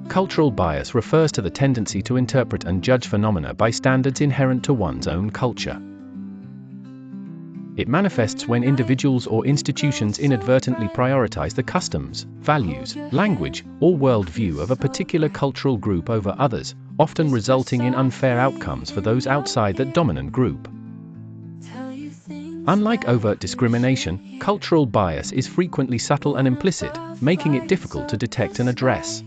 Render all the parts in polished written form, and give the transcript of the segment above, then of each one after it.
Cultural bias refers to the tendency to interpret and judge phenomena by standards inherent to one's own culture. It manifests when individuals or institutions inadvertently prioritize the customs, values, language, or worldview of a particular cultural group over others, often resulting in unfair outcomes for those outside that dominant group. Unlike overt discrimination, cultural bias is frequently subtle and implicit, making it difficult to detect and address.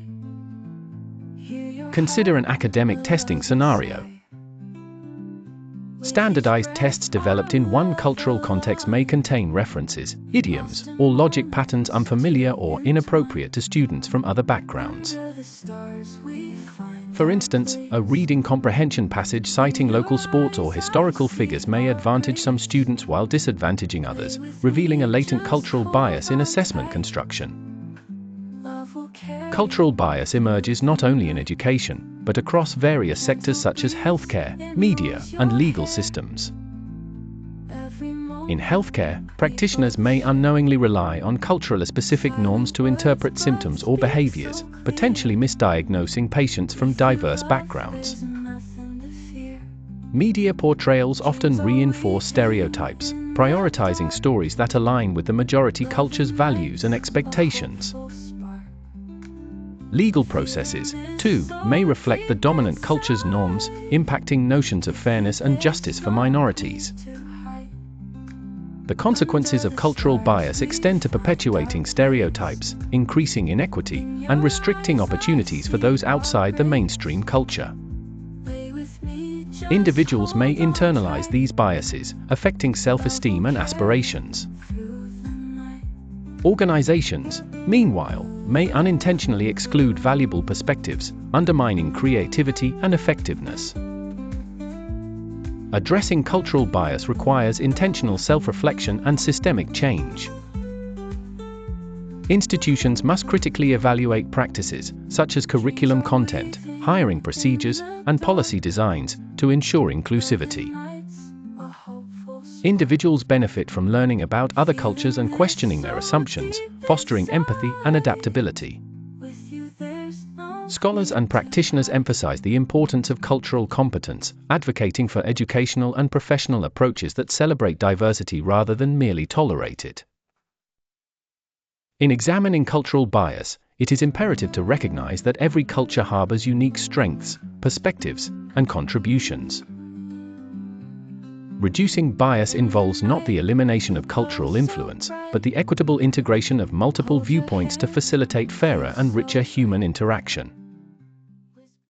Consider an academic testing scenario. Standardized tests developed in one cultural context may contain references, idioms, or logic patterns unfamiliar or inappropriate to students from other backgrounds. For instance, a reading comprehension passage citing local sports or historical figures may advantage some students while disadvantaging others, revealing a latent cultural bias in assessment construction. Cultural bias emerges not only in education, but across various sectors such as healthcare, media, and legal systems. In healthcare, practitioners may unknowingly rely on culturally specific norms to interpret symptoms or behaviors, potentially misdiagnosing patients from diverse backgrounds. Media portrayals often reinforce stereotypes, prioritizing stories that align with the majority culture's values and expectations. Legal processes, too, may reflect the dominant culture's norms, impacting notions of fairness and justice for minorities. The consequences of cultural bias extend to perpetuating stereotypes, increasing inequity, and restricting opportunities for those outside the mainstream culture. Individuals may internalize these biases, affecting self-esteem and aspirations. Organizations, meanwhile, may unintentionally exclude valuable perspectives, undermining creativity and effectiveness. Addressing cultural bias requires intentional self-reflection and systemic change. Institutions must critically evaluate practices, such as curriculum content, hiring procedures, and policy designs, to ensure inclusivity. Individuals benefit from learning about other cultures and questioning their assumptions, fostering empathy and adaptability. Scholars and practitioners emphasize the importance of cultural competence, advocating for educational and professional approaches that celebrate diversity rather than merely tolerate it. In examining cultural bias, it is imperative to recognize that every culture harbors unique strengths, perspectives, and contributions. Reducing bias involves not the elimination of cultural influence, but the equitable integration of multiple viewpoints to facilitate fairer and richer human interaction.